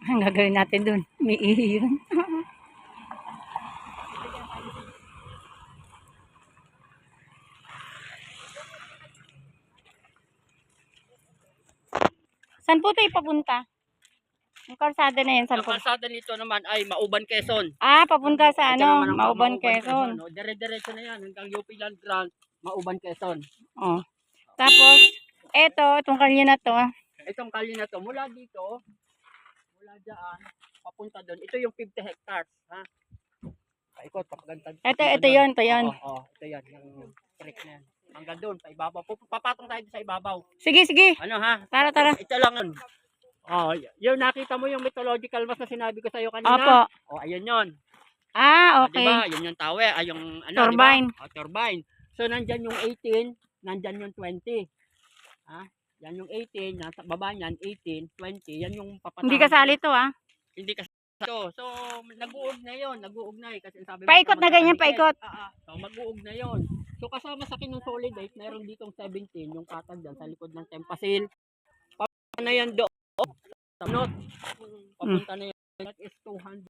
Ang gagawin natin dun, may ihi yun. Saan po tayo papunta? Yung kalsada na yan, saan Ang po? kalsada nito naman ay Mauban, Quezon. Papunta sa Ito ano, naman ang Mauban, Quezon. no? Dire-diretso na yan hanggang UP Land Grant, Mauban, Quezon. Oh. Tapos, itong kalye na to. Itong kalye na to, mula dito, mula dyan, papunta doon. Ito yung 50 hectares. Ha? Paikot, papagantad. Ito yun, ito yun. Oo, ito yan, yung creek na yan. Hanggang doon, pa ibabaw. Papatong tayo sa ibabaw. Sige, sige. Ano ha? Tara. Ito lang. Yung nakita mo yung mythological mas na sinabi ko sa iyo kanina. Opo. Ayun yon. Okay. Diba? Yun yung tower, yung ano, turbine. Diba? Turbine. So nandyan yung 18, nandyan yung 20. Ha? Yan yung 18, nasa baba niyan 18, 20, yan yung papatahan. Hindi kasali to Hindi kasali to. So nag-uugnay kasi sabi mo paikot na ganyan, paikot. So mag-uugnay yon. So kasama sa kinonsolidate, mayroon ditong 17 yung patag dyan sa likod ng Tempasil. Papunta na yan doon. Papunta na yan. That is 200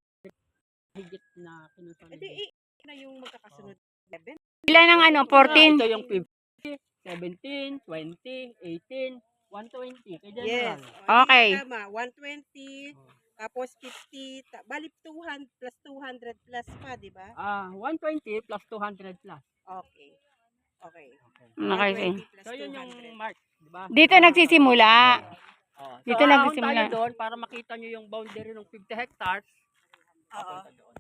higit na kinonsolidate. Edi na yung magkakasunod 11. Ilan ang 14? Ito yung 50, 17, 20, 18, 120. Kaya Yes. Okay. Tama, 120, tapos 50, bali 200 plus 200 plus pa, di ba? 120 plus 200 plus. Okay. Okay. Okay. 120 plus So yun yung 200. mark, di ba? Dito nagsisimula. Dito So, nagsisimula. tayo doon para makita nyo yung boundary ng 50 hectares. Oo. Papunta doon.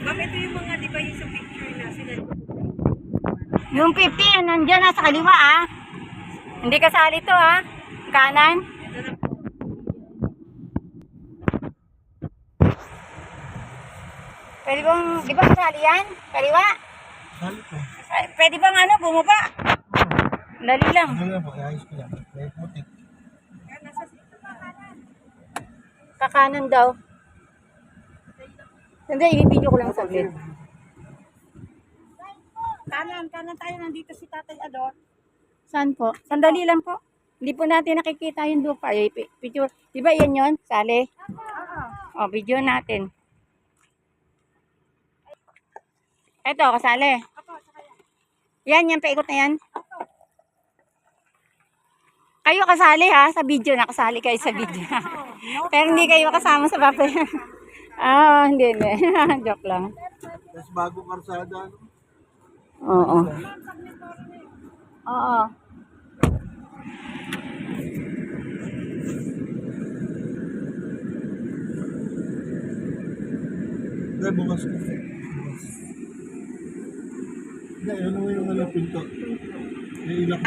Ma'am, ito yung mga, di ba yung sa picture na sila? Yung 50, nandiyan na sa kaliwa Hindi kasali to Kanan. Pwede bang, di ba kasali yan? Kaliwa? Sali po. Pwede bang bumaba? Dali lang. Ano na po, ayos ko yan. May putik. Kakanan daw. Hindi, i-video ko lang saglit. Kanan tayo, nandito si Tatay Ador. Saan po? Sandali lang po. Hindi po natin nakikita yung lupa. Picture. Di ba yan yun? Sali? Video natin. Eto, kasali. Yan, paikot na yan. Kayo kasali sa video. Nakasali kayo sa video. Pero hindi kayo kasama sa papel. Hindi. Joke lang. Tapos bago karsada, ano? Oo. Hindi, bukas ko. Bukas. Hindi, ano yung pinto? May ilak.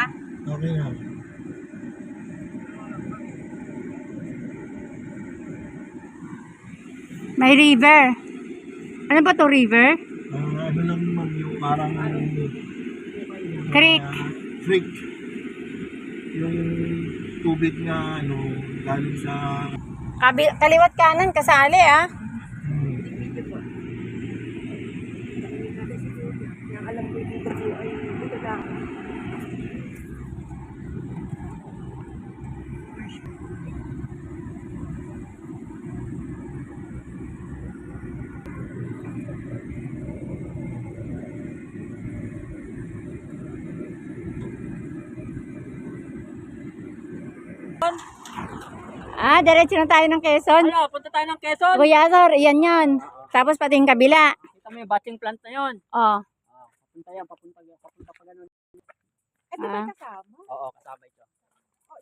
Okay na. May river. Ano ba to river? Ano lang naman yung parang Creek. creek. Yung tubig na galing sa Kaliwat kanan, kasali Diretso na tayo ng Quezon. Punta tayo ng Quezon. Kuya Sor, yan yun. Tapos pati yung kabila. Kita mo yung batching plant na yun. Papunta pa ganun. Ito ba kasama? Oo, kasama ito.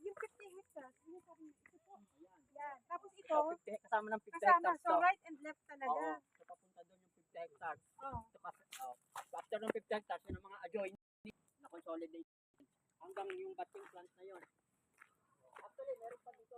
Yung 50 hectares. Ito po. Yan. Tapos ito, Kasama ng 50 kasama. hectares. So right and left talaga. So papunta doon yung 50 hectares. After ng 50 hectares, yun ang mga adjoining na consolidate. Hanggang yung batching plant na yun. Actually, meron pa dito.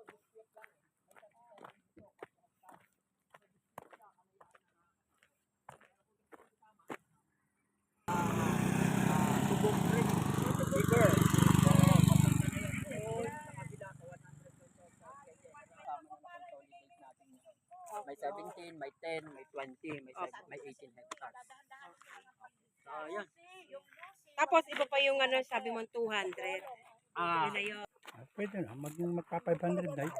May 17, may 10, may 20, may 18 hectares. So, yun. Tapos iba pa yung ano, sabi mo 200. Ah, Yun na yun. Pwede na, magpa 500 na.